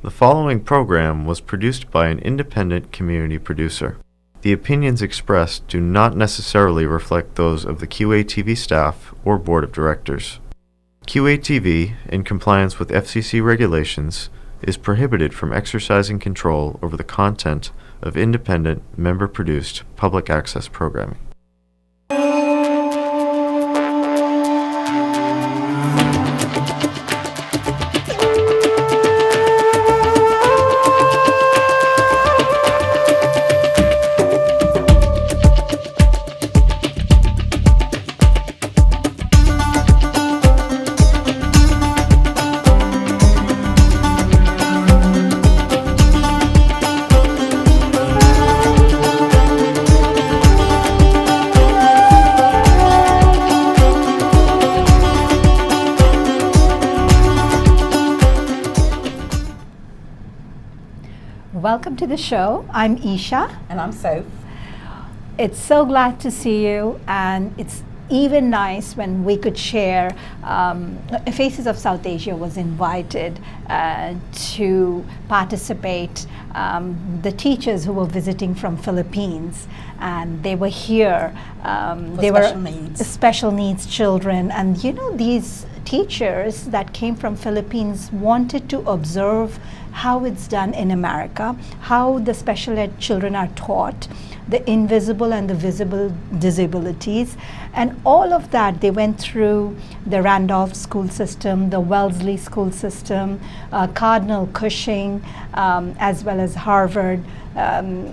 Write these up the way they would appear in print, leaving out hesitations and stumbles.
The following program was produced by an independent community producer. The opinions expressed do not necessarily reflect those of the QATV staff or board of directors. QATV, in compliance with FCC regulations, is prohibited from exercising control over the content of independent, member-produced public access programming. Welcome to the show. I'm Isha. And I'm Soph. It's so glad to see you, and it's even nice when we could share. Faces of South Asia was invited to participate. The teachers who were visiting from Philippines, and they were here. They were special needs children, and you know, these teachers that came from Philippines wanted to observe how it's done in America, how the special ed children are taught, the invisible and the visible disabilities, and all of that. They went through the Randolph school system, the Wellesley school system, Cardinal Cushing, as well as Harvard.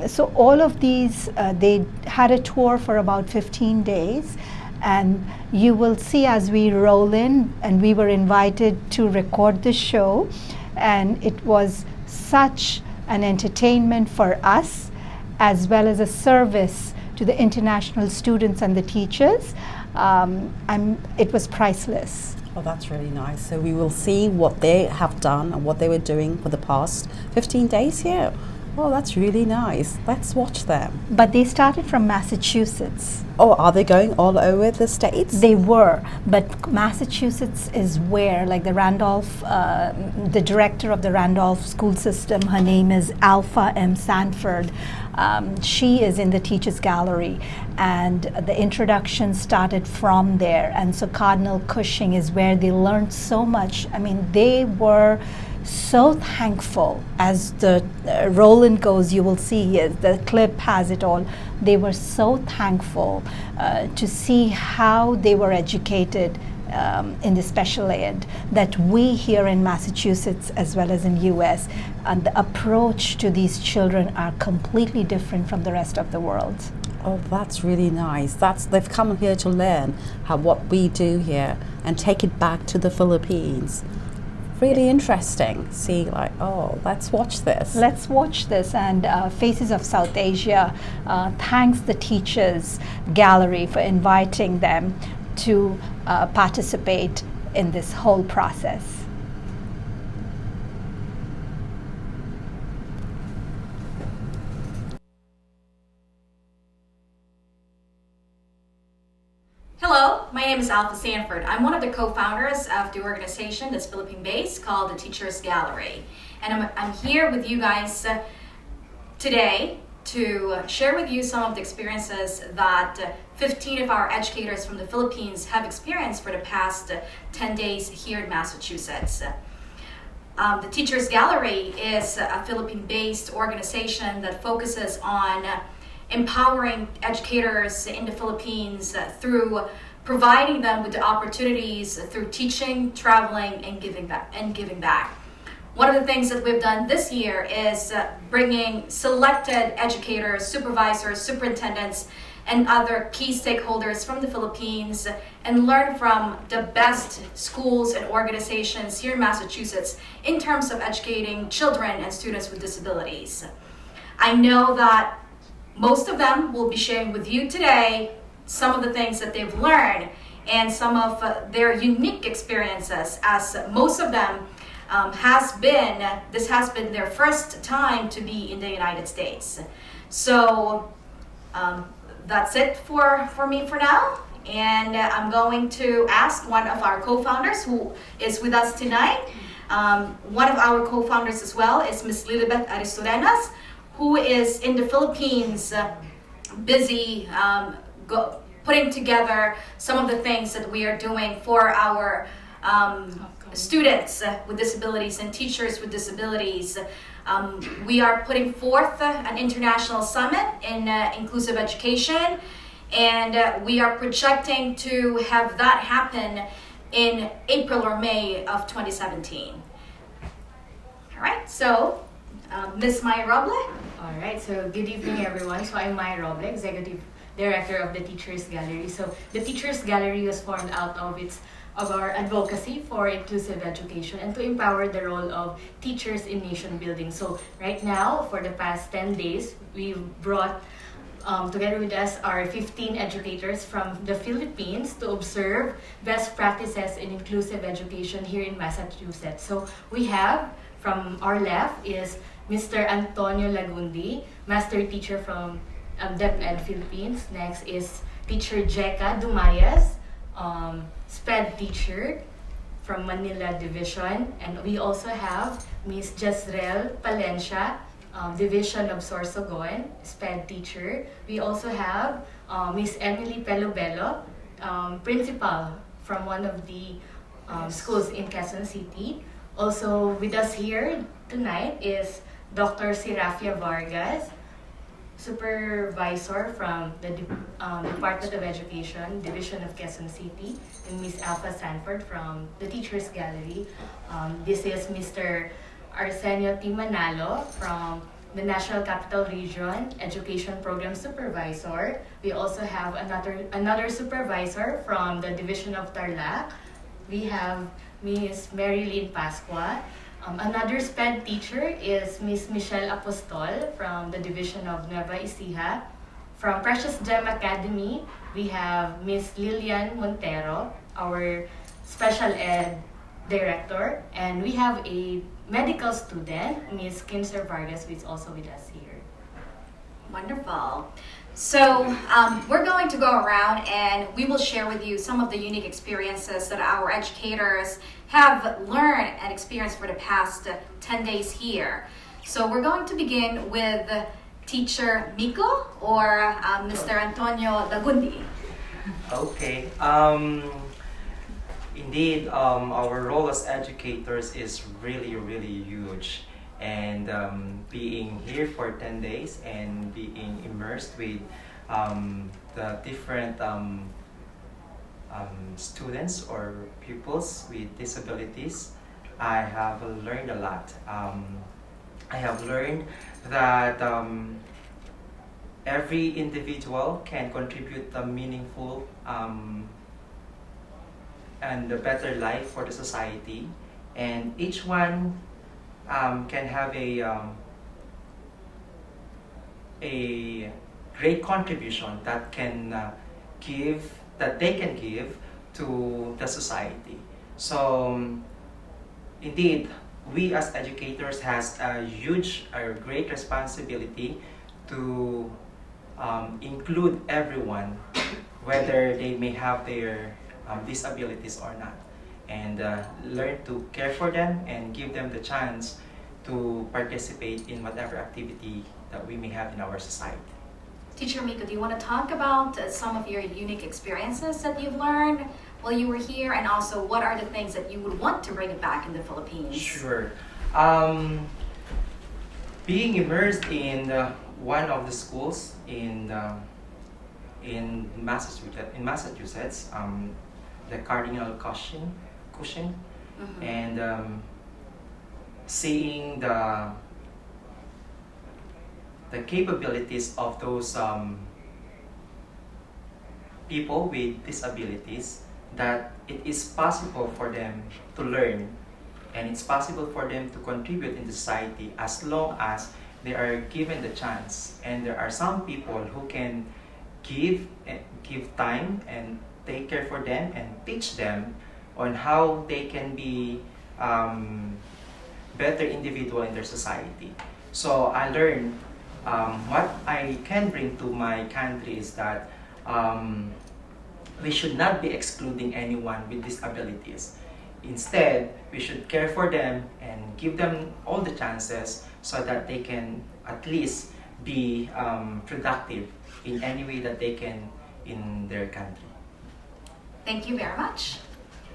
So all of these, they had a tour for about 15 days. And you will see as we roll in, and we were invited to record the show, and it was such an entertainment for us, as well as a service to the international students and the teachers. It was priceless. Oh, that's really nice. So we will see what they have done and what they were doing for the past 15 days here. Oh, that's really nice. Let's watch them. But they started from Massachusetts. Oh, are they going all over the states? They were, but Massachusetts is where, like the Randolph, the director of the Randolph school system, her name is Alpha M. Sanford. She is in the Teachers Gallery, and the introduction started from there. And so Cardinal Cushing is where they learned so much. I mean, they were so thankful. As the roll-in goes, you will see the clip has it all. They were so thankful to see how they were educated in the special ed, that we here in Massachusetts as well as in US, and the approach to these children are completely different from the rest of the world. Oh, that's really nice. They've come here to learn what we do here and take it back to the Philippines. Really interesting. See, like, oh, let's watch this. Let's watch this. And Faces of South Asia thanks the Teachers Gallery for inviting them to participate in this whole process. Hello, my name is Alpha Sanford. I'm one of the co-founders of the organization that's Philippine-based called the Teachers Gallery. And I'm here with you guys today to share with you some of the experiences that 15 of our educators from the Philippines have experienced for the past 10 days here in Massachusetts. The Teachers Gallery is a Philippine-based organization that focuses on empowering educators in the Philippines through providing them with the opportunities through teaching, traveling, and giving back. One of the things that we've done this year is bringing selected educators, supervisors, superintendents, and other key stakeholders from the Philippines and learn from the best schools and organizations here in Massachusetts in terms of educating children and students with disabilities. I know that most of them will be sharing with you today some of the things that they've learned and some of their unique experiences, as most of them this has been their first time to be in the United States. So that's it for me for now. And I'm going to ask one of our co-founders who is with us tonight, One of our co-founders as well is Ms. Lilibeth Aristorenas, who is in the Philippines busy putting together some of the things that we are doing for our students with disabilities and teachers with disabilities. We are putting forth an international summit in inclusive education, and we are projecting to have that happen in April or May of 2017. All right, so Ms. Maya Roble. All right, so good evening, everyone. So I'm Maya Roble, Executive Director of the Teachers Gallery. So the Teachers Gallery was formed out of our advocacy for inclusive education and to empower the role of teachers in nation building. So right now, for the past 10 days, we've brought together with us our 15 educators from the Philippines to observe best practices in inclusive education here in Massachusetts. So we have, from our left is Mr. Antonio Lagundi, Master Teacher from DepEd Philippines. Next is Teacher Jeka Dumayas, SPED Teacher from Manila Division. And we also have Ms. Jezreel Palencia, Division of Sorsogon, SPED Teacher. We also have Ms. Emily Pelobelo, Principal from one of the schools in Quezon City. Also with us here tonight is Dr. Serafia Vargas, Supervisor from the Department of Education, Division of Quezon City, and Ms. Alpha Sanford from the Teachers Gallery. This is Mr. Arsenio T. Manalo from the National Capital Region Education Program Supervisor. We also have another supervisor from the Division of Tarlac. We have Ms. Marilyn Pasqua. Another SPED teacher is Ms. Michelle Apostol from the Division of Nueva Ecija. From Precious Gem Academy, we have Ms. Lilian Montero, our Special Ed Director, and we have a medical student, Ms. Kinser Vargas, who is also with us here. Wonderful. So we're going to go around and we will share with you some of the unique experiences that our educators have learned and experienced for the past 10 days here. So we're going to begin with Teacher Miko or Mr. Antonio Lagundi. Okay. Indeed, our role as educators is really, really huge. And being here for 10 days and being immersed with the different students or pupils with disabilities, I have learned a lot. I have learned that every individual can contribute a meaningful and a better life for the society, and each one can have a great contribution that they can give to the society. So indeed, we as educators has a great responsibility to include everyone, whether they may have their disabilities or not, and learn to care for them and give them the chance to participate in whatever activity that we may have in our society. Teacher Miko, do you want to talk about some of your unique experiences that you've learned while you were here, and also what are the things that you would want to bring back in the Philippines? Sure. Being immersed in one of the schools in Massachusetts, the Cardinal Cushing, Mm-hmm. and seeing the capabilities of those people with disabilities, that it is possible for them to learn and it's possible for them to contribute in society as long as they are given the chance. And there are some people who can give time and take care for them and teach them on how they can be better individual in their society. So I learned what I can bring to my country is that we should not be excluding anyone with disabilities. instead, we should care for them and give them all the chances so that they can at least be productive in any way that they can in their country. Thank you very much.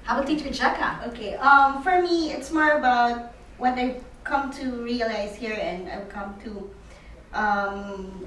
How about Teacher Jekka? Okay, for me, it's more about what I've come to realize here and I've come to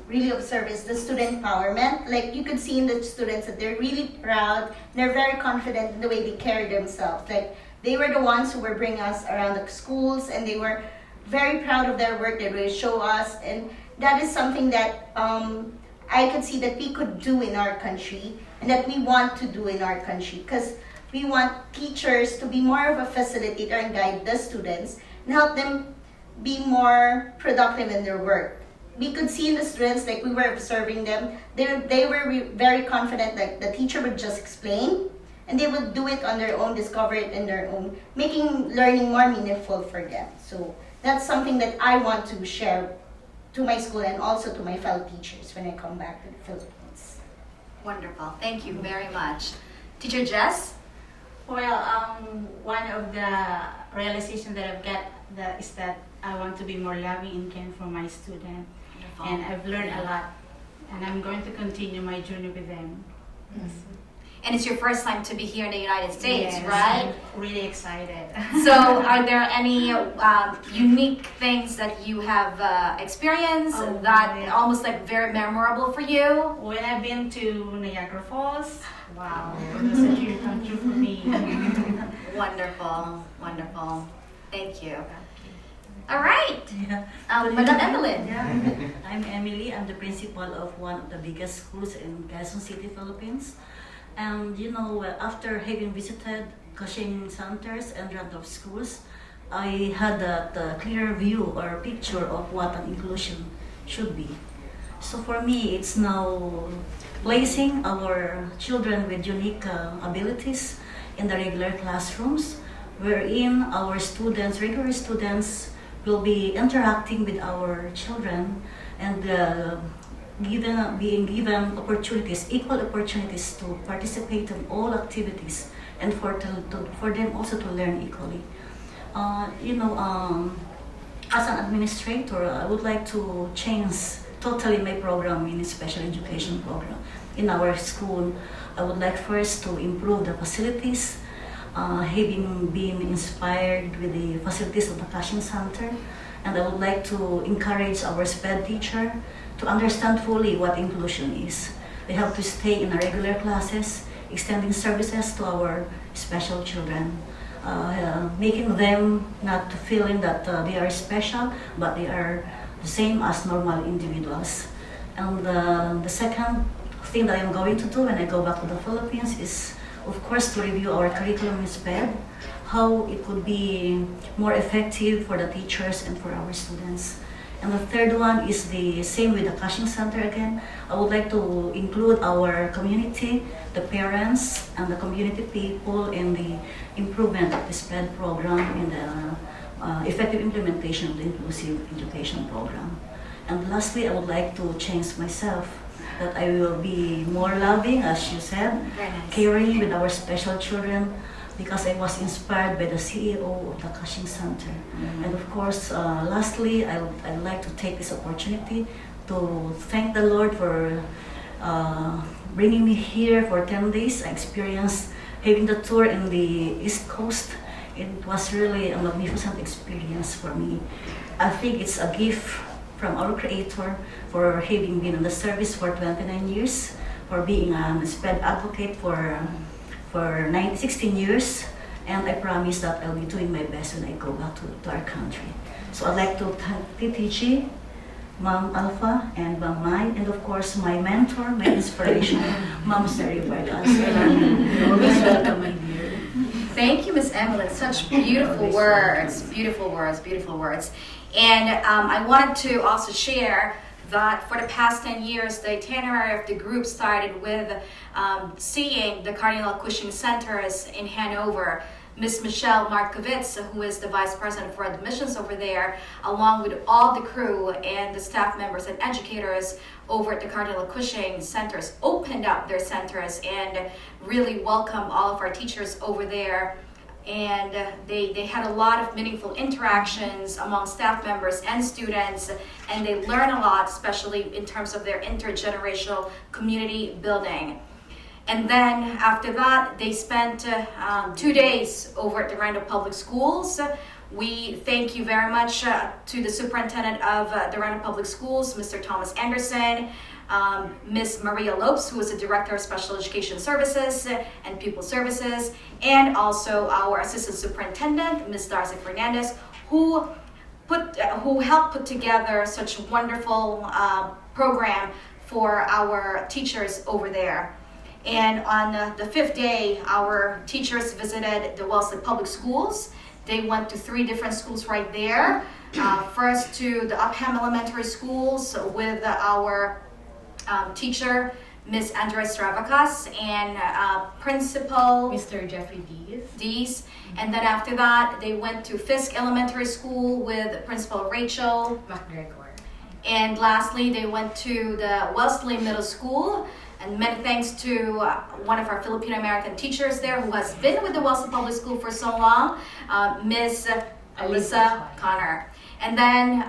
really observe is the student empowerment. Like you could see in the students that they're really proud, they're very confident in the way they carry themselves. Like they were the ones who were bringing us around the schools and they were very proud of their work. They would show us, and that is something that I could see that we could do in our country and that we want to do in our country, because we want teachers to be more of a facilitator and guide the students and help them be more productive in their work. We could see in the students, like we were observing them, they were very confident that the teacher would just explain and they would do it on their own, discover it in their own, making learning more meaningful for them. So that's something that I want to share to my school and also to my fellow teachers when I come back to the Philippines. Wonderful. Thank you very much. Teacher Jess? Well, one of the realization that I've got is that I want to be more loving and caring for my student. Wonderful. And I've learned a lot. And I'm going to continue my journey with them. And it's your first time to be here in the United States, Yes, right? I'm really excited. So are there any unique things that you have experienced Oh, that yeah. almost like very memorable for you? When I've been to Niagara Falls, wow, it was a dream come true for me. Wonderful, wonderful. Thank you. All right. Yeah. Madam Evelyn. Yeah. I'm Emily. I'm the principal of one of the biggest schools in Quezon City, Philippines. And you know, after having visited Cushing centers and Randolph schools, I had that clear view or picture of what an inclusion should be. So for me, it's now placing our children with unique abilities in the regular classrooms, wherein our students, regular students, will be interacting with our children and being given opportunities, equal opportunities to participate in all activities and for them also to learn equally. As an administrator, I would like to change totally my program in special education program. In our school, I would like first to improve the facilities, having been inspired with the facilities of the Cushing Center, and I would like to encourage our SPED teacher to understand fully what inclusion is. They have to stay in our regular classes, extending services to our special children, making them not feeling that they are special, but they are the same as normal individuals. And the second thing that I'm going to do when I go back to the Philippines is, of course, to review our curriculum in SPED, how it could be more effective for the teachers and for our students. And the third one is the same with the Cushing Center again. I would like to include our community, the parents, and the community people in the improvement of the SPED program and the effective implementation of the inclusive education program. And lastly, I would like to change myself, that I will be more loving, as you said, Very nice. caring with our special children, because I was inspired by the CEO of the Cushing Center. And of course, lastly, I'd like to take this opportunity to thank the Lord for bringing me here for 10 days. I experienced having the tour in the East Coast. It was really a magnificent experience for me. I think it's a gift from our Creator for having been in the service for 29 years, for being a SPED advocate for 16 years, and I promise that I'll be doing my best when I go back to our country. So I'd like to thank TTG, Ma'am Alpha, and Ma'am Mai, and of course my mentor, my inspiration, Ma'am Sari Vargas. Always welcome, my dear. Thank you, Ms. Evelyn. Such beautiful words, beautiful words, beautiful words. And I wanted to also share that for the past 10 years, the itinerary of the group started with seeing the Cardinal Cushing Centers in Hanover. Ms. Michelle Markovitz, who is the Vice President for Admissions over there, along with all the crew and the staff members and educators over at the Cardinal Cushing Centers, opened up their centers and really welcomed all of our teachers over there and they had a lot of meaningful interactions among staff members and students, and they learn a lot, especially in terms of their intergenerational community building. And then after that, they spent 2 days over at the Randall Public Schools. We thank you very much to the superintendent of the Randall Public Schools, Mr. Thomas Anderson, Ms. Maria Lopes, who is the Director of Special Education Services and Pupil Services, and also our Assistant Superintendent, Ms. Darcy Fernandez, who helped put together such a wonderful program for our teachers over there. And on the 5th day, our teachers visited the Wellesley Public Schools. They went to 3 different schools right there. First to the Upham Elementary Schools with our teacher, Ms. Andrea Stravakas, and Principal Mr. Jeffrey Dees. And then after that, they went to Fisk Elementary School with Principal Rachel McGregor. And lastly, they went to the Wellesley Middle School. And many thanks to one of our Filipino American teachers there who has been with the Wellesley Public School for so long, Ms. Alyssa Connor. And then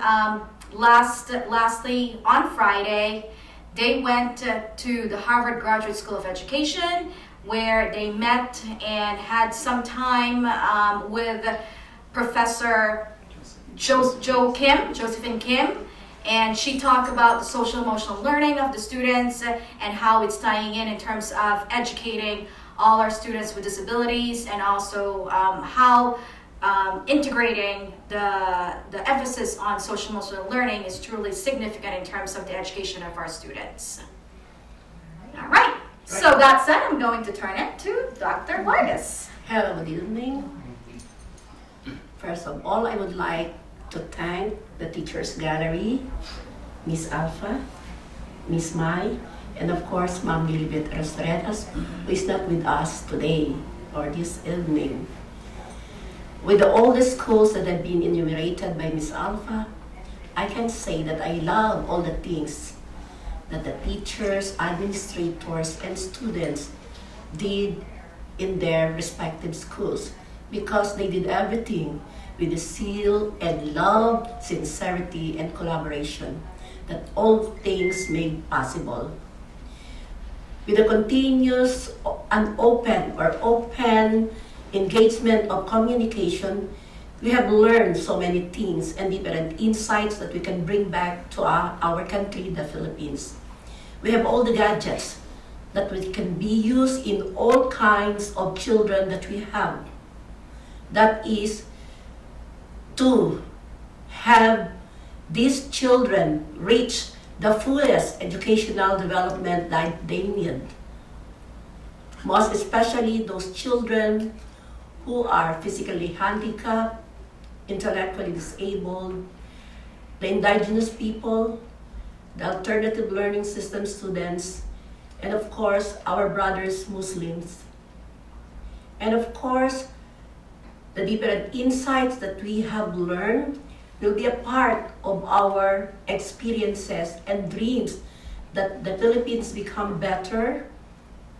lastly, on Friday, they went to the Harvard Graduate School of Education, where they met and had some time with Professor Josephine Kim. And she talked about the social emotional learning of the students and how it's tying in terms of educating all our students with disabilities, and also how integrating the emphasis on social emotional learning is truly significant in terms of the education of our students. All right. So that said, I'm going to turn it to Dr. Vargas. Hello, good evening. First of all, I would like to thank the Teachers Gallery, Miss Alpha, Miss Mai, and of course, Ma'am Lilibet Restoredas, who is not with us today or this evening. With all the schools that have been enumerated by Miss Alpha, I can say that I love all the things that the teachers, administrators, and students did in their respective schools, because they did everything with the zeal and love, sincerity, and collaboration that all things made possible. With the continuous and open engagement of communication, we have learned so many things and different insights that we can bring back to our country, the Philippines. We have all the gadgets that we can be used in all kinds of children that we have. That is to have these children reach the fullest educational development that they need. Most especially those children who are physically handicapped, intellectually disabled, the indigenous people, the alternative learning system students, and of course, our brothers Muslims. And of course, the different insights that we have learned will be a part of our experiences and dreams that the Philippines become better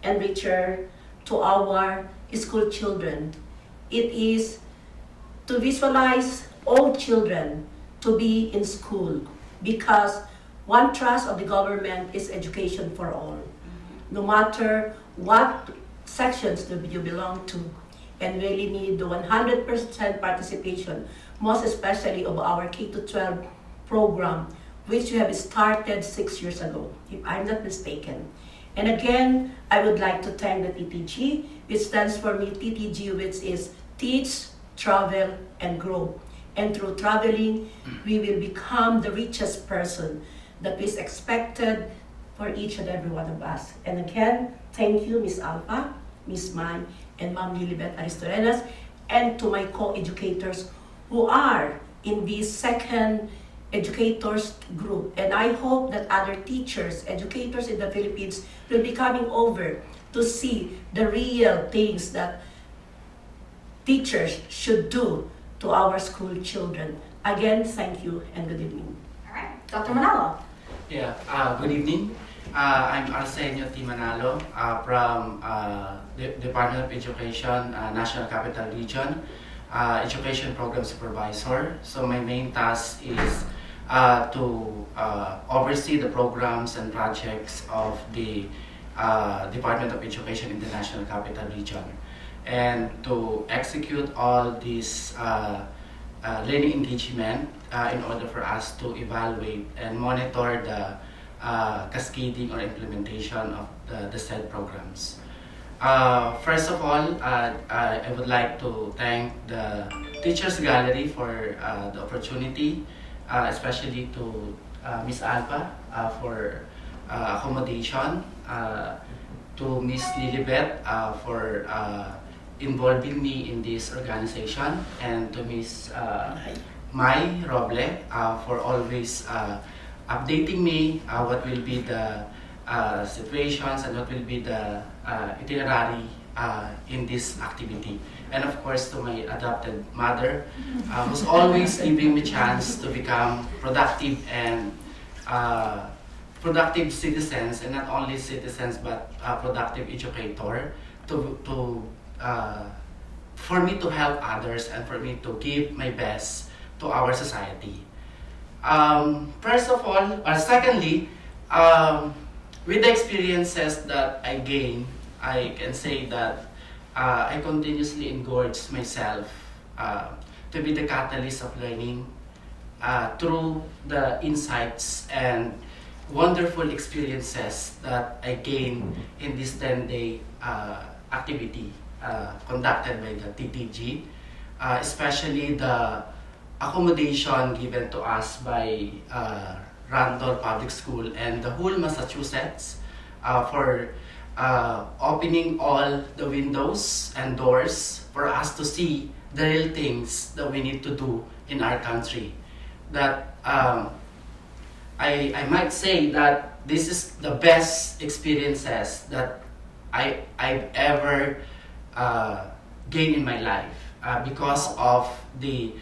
and richer to our school children. It is to visualize all children to be in school, because one trust of the government is education for all, no matter what sections do you belong to. And really need the 100% participation, most especially of our K-12 program, which we have started 6 years ago, if I'm not mistaken. And again, I would like to thank the TTG, which stands for me, TTG, which is Teach, Travel, and Grow. And through traveling, we will become the richest person that is expected for each and every one of us. And again, thank you, Miss Alpha, Miss Mai, and Ma'am Lilibet Aristoredas, and to my co-educators who are in this second educators group. And I hope that other teachers, educators in the Philippines will be coming over to see the real things that teachers should do to our school children. Again, thank you and good evening. All right, Dr. Manalo. Yeah, good evening. I'm Arsenio T. Manalo from the Department of Education, National Capital Region, Education Program Supervisor. So my main task is to oversee the programs and projects of the Department of Education in the National Capital Region, and to execute all these learning engagement in order for us to evaluate and monitor the cascading or implementation of the said programs. First of all, I would like to thank the Teachers Gallery for the opportunity, especially to Ms. Alpha for accommodation, to Ms. Lilibet for involving me in this organization, and to Ms. Mai Roble for always updating me what will be the situations and what will be the itinerary in this activity. And of course to my adopted mother, who's always giving me chance to become productive and productive citizens, and not only citizens but productive educator, for me to help others and for me to give my best to our society. First of all, secondly, with the experiences that I gain, I can say that I continuously engorge myself to be the catalyst of learning through the insights and wonderful experiences that I gain in this 10-day activity conducted by the TTG, especially the accommodation given to us by Randall Public School and the whole Massachusetts for opening all the windows and doors for us to see the real things that we need to do in our country. That I might say that this is the best experiences that I've ever gained in my life because of the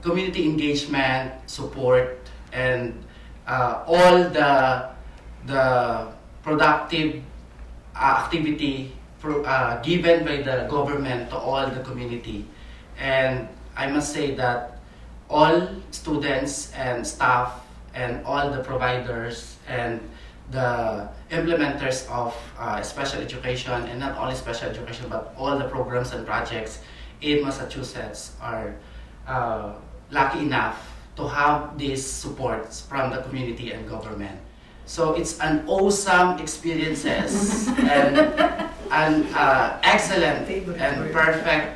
community engagement, support, and all the productive activity given by the government to all the community. And I must say that all students and staff and all the providers and the implementers of special education, and not only special education but all the programs and projects in Massachusetts are lucky enough to have these supports from the community and government. So it's an awesome experiences and excellent and perfect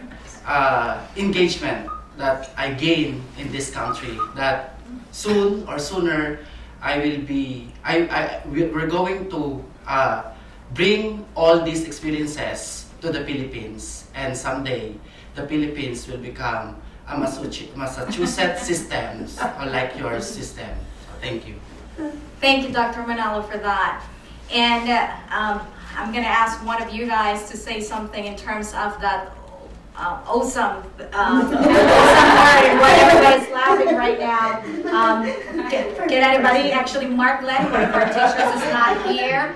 engagement that I gain in this country, that soon or sooner we're going to bring all these experiences to the Philippines, and someday the Philippines will become a Massachusetts system like your system. Thank you. Thank you, Dr. Manalo, for that. And I'm going to ask one of you guys to say something in terms of that awesome word, what everybody's laughing right now. Can anybody, actually Mark Glenn, one of our teachers, is not here,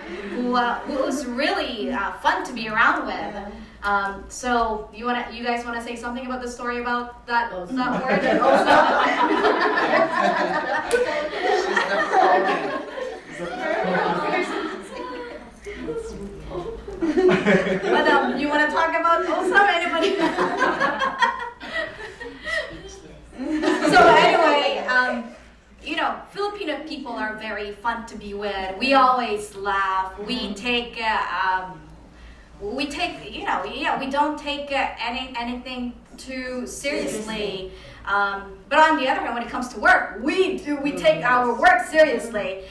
who's really fun to be around with. So you guys want to say something about the story about that word? Madam, you want to talk about awesome? Anybody? So anyway, Filipino people are very fun to be with. We always laugh. We take. We don't take anything too seriously. But on the other hand, when it comes to work, we take our work seriously.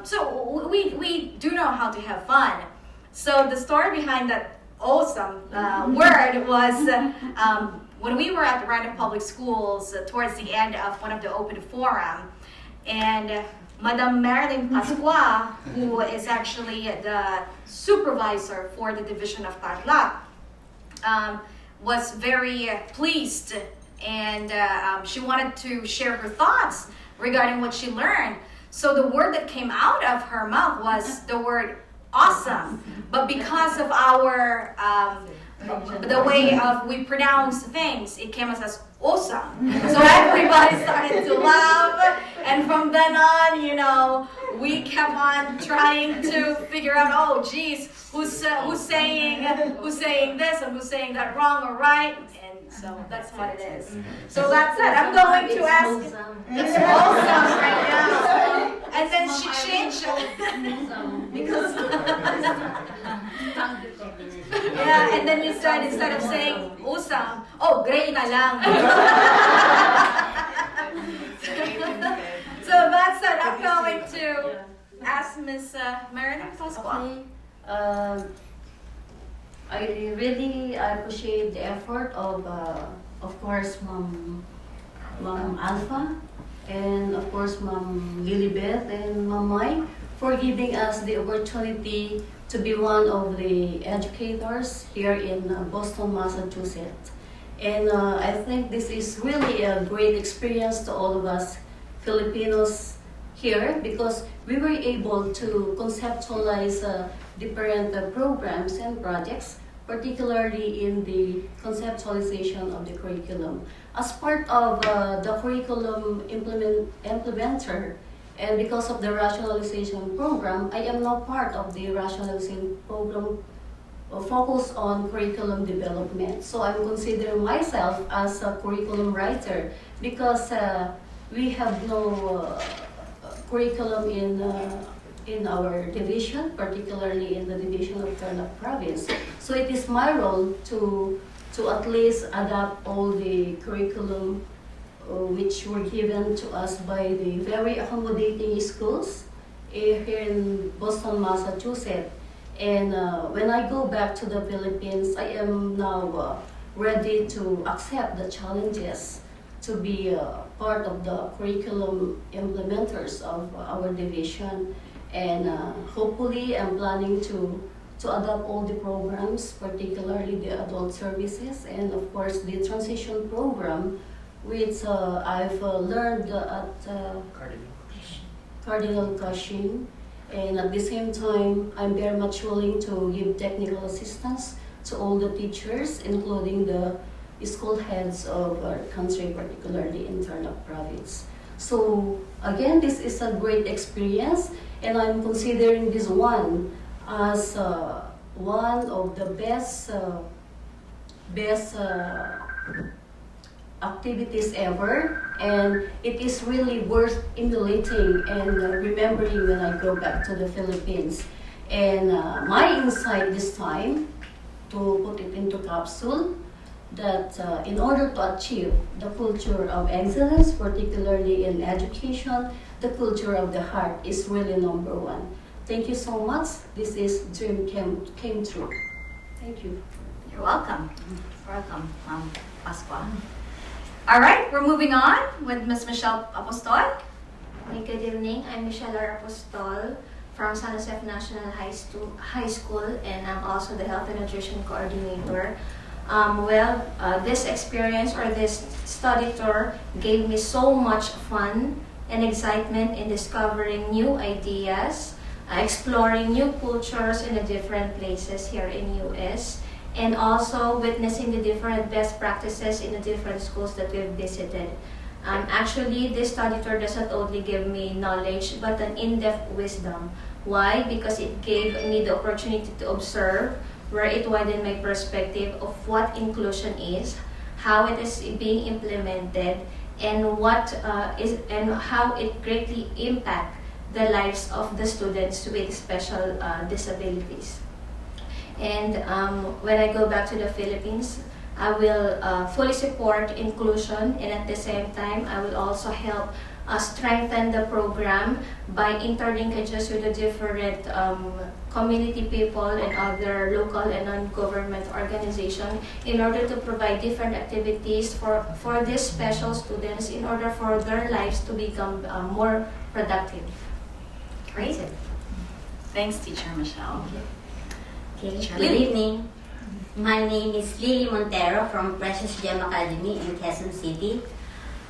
So we do know how to have fun. So the story behind that awesome word was when we were at the Randall Public Schools towards the end of one of the open forum, and Madam Marilyn Pasqua, who is actually the supervisor for the division of Tarlac, was very pleased, and she wanted to share her thoughts regarding what she learned. So the word that came out of her mouth was the word awesome. But because of our the way of we pronounce things, it came as awesome. So everybody started to laugh, and from then on, you know, we kept on trying to figure out, oh, geez, who's saying this and who's saying that wrong or right, and so that's what it is. So that's it. I'm going to ask. It's awesome right now. And then she changed it because. Yeah, and then you started instead of saying awesome, oh, great na lang. So that's it. I'm going to ask Miss Meredith Pasqua. Okay. I really appreciate the effort of course, Ma'am Alpha, and of course, Ma'am Lilibeth and Ma'am Mai for giving us the opportunity to be one of the educators here in Boston, Massachusetts. And I think this is really a great experience to all of us Filipinos here because we were able to conceptualize different programs and projects, particularly in the conceptualization of the curriculum. As part of the curriculum implementer, and because of the rationalization program, I am now part of the rationalization program focused on curriculum development. So I'm considering myself as a curriculum writer because we have no curriculum in our division, particularly in the division of Tarlac Province. So it is my role to at least adapt all the curriculum which were given to us by the very accommodating schools here in Boston, Massachusetts. And when I go back to the Philippines, I am now ready to accept the challenges to be part of the curriculum implementers of our division. And hopefully I'm planning to adopt all the programs, particularly the adult services and of course the transition program, which I've learned at Cardinal Cushing. And at the same time, I'm very much willing to give technical assistance to all the teachers, including the school heads of our country, particularly in Tarlac Province. So again, this is a great experience, and I'm considering this one as one of the best activities ever, and it is really worth emulating and remembering when I go back to the Philippines. And my insight this time, to put it into capsule, that in order to achieve the culture of excellence, particularly in education, the culture of the heart is really number one. Thank you so much. This is Dream Came True. Thank you. You're welcome. Welcome, Pasqua. All right, we're moving on with Miss Michelle Apostol. Hi, good evening. I'm Michelle Apostol from San Jose National High School, and I'm also the Health and Nutrition Coordinator. This experience or this study tour gave me so much fun and excitement in discovering new ideas, exploring new cultures in the different places here in US, and also witnessing the different best practices in the different schools that we've visited. Actually, this study tour doesn't only give me knowledge, but an in-depth wisdom. Why? Because it gave me the opportunity to observe, where it widened my perspective of what inclusion is, how it is being implemented, and and how it greatly impacts the lives of the students with special disabilities. And when I go back to the Philippines, I will fully support inclusion, and at the same time, I will also help strengthen the program by interlinkages with the different community people and other local and non-government organizations in order to provide different activities for these special students in order for their lives to become more productive. Great. Thanks, Teacher Michelle. Okay. Good evening. My name is Lily Montero from Precious Gem Academy in Quezon City.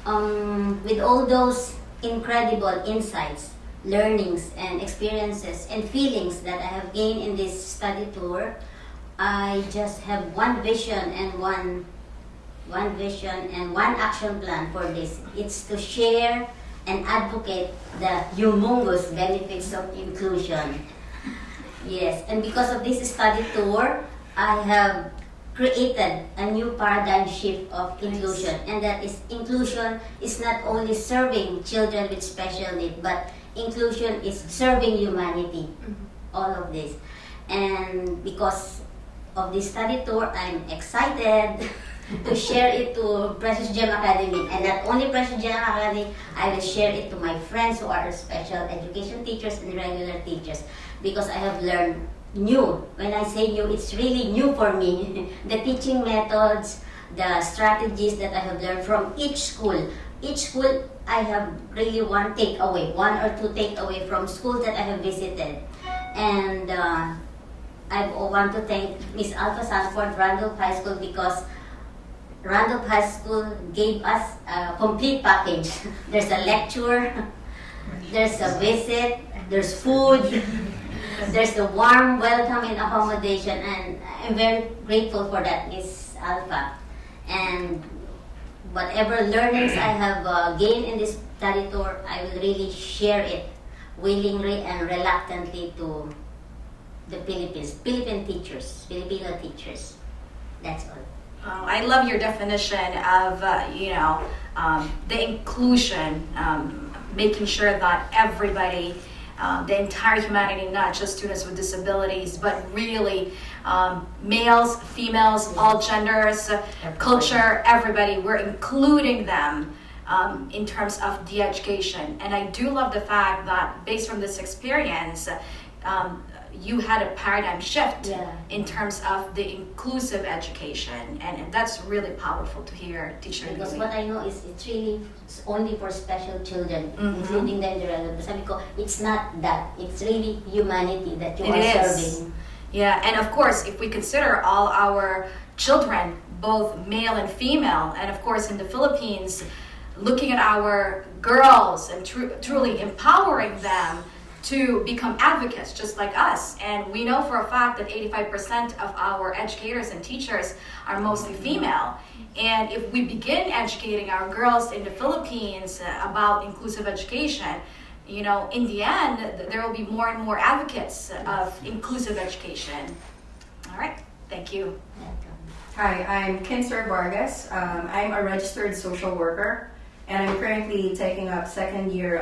With all those incredible insights learnings and experiences and feelings that I have gained in this study tour, I just have one vision and one action plan for this. It's to share and advocate the humongous benefits of inclusion. Yes, and because of this study tour, I have created a new paradigm shift of inclusion, and that is inclusion is not only serving children with special needs, but inclusion is serving humanity. All of this, and because of this study tour, I'm excited to share it to Precious Gem Academy, and not only Precious Gem Academy, I will share it to my friends who are special education teachers and regular teachers, because I have learned new. When I say new, it's really new for me. The teaching methods, the strategies that I have learned from each school. Each school, I have really one or two takeaway from schools that I have visited. And I want to thank Miss Alpha Sanford, Randolph High School, because Randolph High School gave us a complete package. There's a lecture, there's a visit, there's food, there's the warm welcome and accommodation, and I'm very grateful for that, Miss Alpha. And whatever learnings I have gained in this study tour, I will really share it willingly and reluctantly to the Filipino teachers. That's all. I love your definition of, the inclusion, making sure that everybody, the entire humanity, not just students with disabilities, but really males, females, all genders, culture, everybody, we're including them in terms of the education. And I do love the fact that based from this experience, you had a paradigm shift in terms of the inclusive education, and that's really powerful to hear, Teacher. Because what I know is it's really only for special children, including them. Sabi ko, it's not that. It's really humanity that you are serving. Yeah, and of course, if we consider all our children, both male and female, and of course in the Philippines, looking at our girls and truly empowering them to become advocates just like us. And we know for a fact that 85% of our educators and teachers are mostly female. And if we begin educating our girls in the Philippines about inclusive education, in the end, there will be more and more advocates of inclusive education. All right, thank you. Hi, I'm Kinsler Vargas. I'm a registered social worker, and I'm currently taking up second year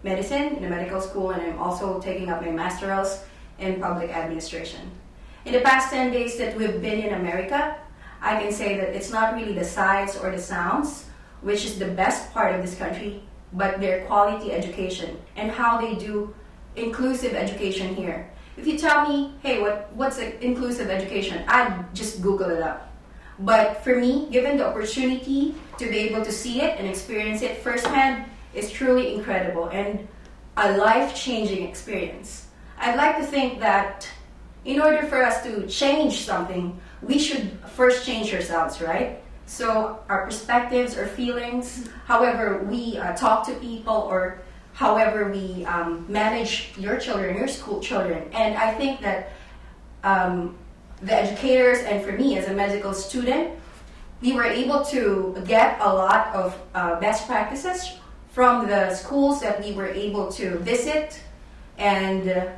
medicine in a medical school, and I'm also taking up my masterals in public administration. In the past 10 days that we've been in America, I can say that it's not really the sights or the sounds, which is the best part of this country, but their quality education and how they do inclusive education here. If you tell me, hey, what's inclusive education, I'd just Google it up. But for me, given the opportunity to be able to see it and experience it firsthand, is truly incredible and a life-changing experience. I'd like to think that in order for us to change something, we should first change ourselves, right? So our perspectives or feelings, however we talk to people, or however we manage your children, your school children. And I think that the educators, and for me as a medical student, we were able to get a lot of best practices from the schools that we were able to visit, and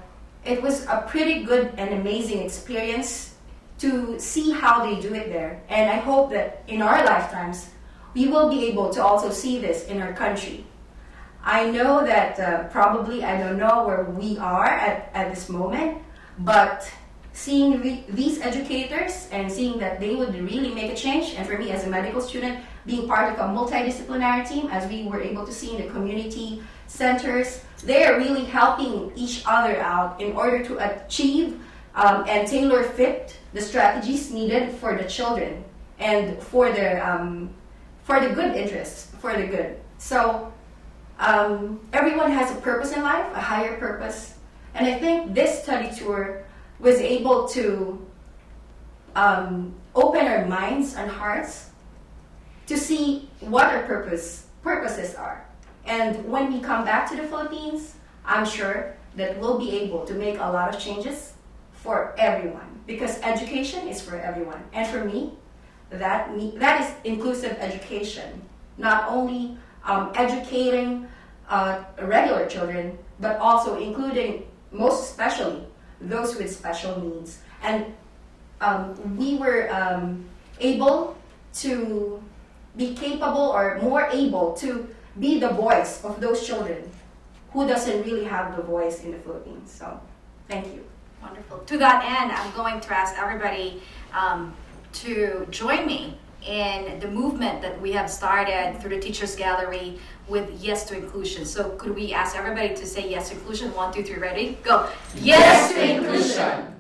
it was a pretty good and amazing experience to see how they do it there. And I hope that in our lifetimes, we will be able to also see this in our country. I know that probably I don't know where we are at this moment, but seeing these educators and seeing that they would really make a change, and for me as a medical student, being part of a multidisciplinary team, as we were able to see in the community centers, they are really helping each other out in order to achieve and tailor fit the strategies needed for the children and for the good interests, for the good. So everyone has a purpose in life, a higher purpose, and I think this study tour was able to open our minds and hearts to see what our purposes are. And when we come back to the Philippines, I'm sure that we'll be able to make a lot of changes for everyone, because education is for everyone. And for me, that is inclusive education, not only educating regular children, but also including, most especially, those with special needs. And we were able to be capable, or more able to be the voice of those children who doesn't really have the voice in the Philippines. So, thank you. Wonderful. To that end, I'm going to ask everybody to join me in the movement that we have started through the Teachers Gallery with Yes to Inclusion. So could we ask everybody to say yes to inclusion? 1, 2, 3, ready? Go. Yes to inclusion.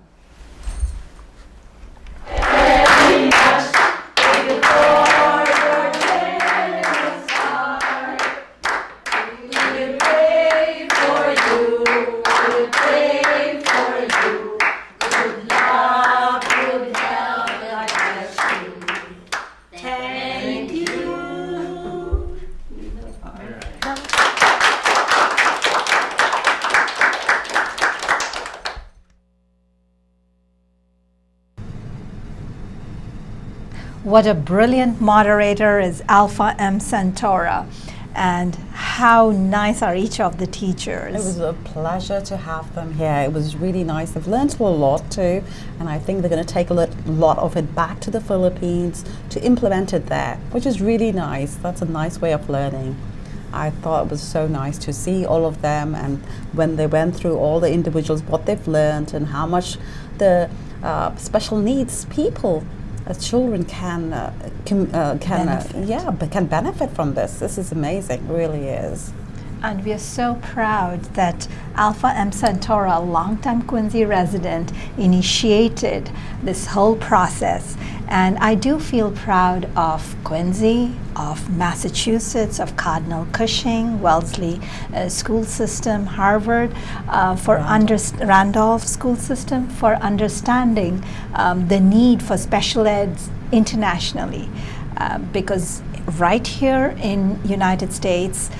What a brilliant moderator is Alpha M Santora, and how nice are each of the teachers. It was a pleasure to have them here. It was really nice. I've learned a lot too, and I think they're going to take a lot of it back to the Philippines to implement it there, which is really nice. That's a nice way of learning. I thought it was so nice to see all of them, and when they went through all the individuals, what they've learned and how much the special needs people, children can benefit from this. This is amazing, really is. And we are so proud that Alpha M Santora, a longtime Quincy resident, initiated this whole process. And I do feel proud of Quincy, of Massachusetts, of Cardinal Cushing, Wellesley school system, Harvard, for Randolph school system, for understanding the need for special ed internationally. Because right here in United States,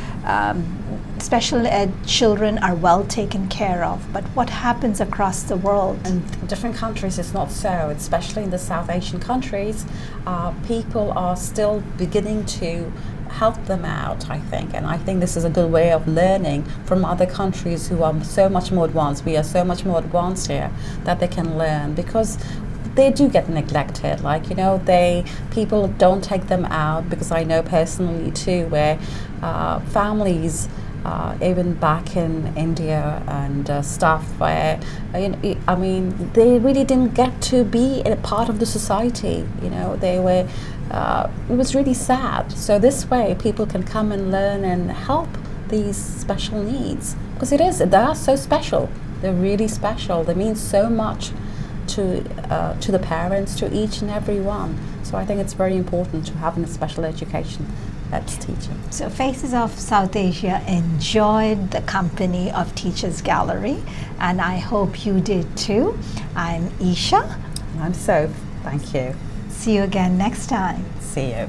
special ed children are well taken care of, but what happens across the world? In different countries it's not so, especially in the South Asian countries. People are still beginning to help them out, I think, and I think this is a good way of learning from other countries who are so much more advanced. We are so much more advanced here, that they can learn, because they do get neglected. Like, you know, people don't take them out, because I know personally too, where families, even back in India and stuff, where I mean, they really didn't get to be a part of the society. You know, they were. It was really sad. So this way, people can come and learn and help these special needs, because they are so special. They're really special. They mean so much to the parents, to each and every one. So I think it's very important to have a special education that's teaching. So Faces of South Asia enjoyed the company of Teachers Gallery, and I hope you did too. I'm Isha. I'm Soph. Thank you. See you again next time. See you.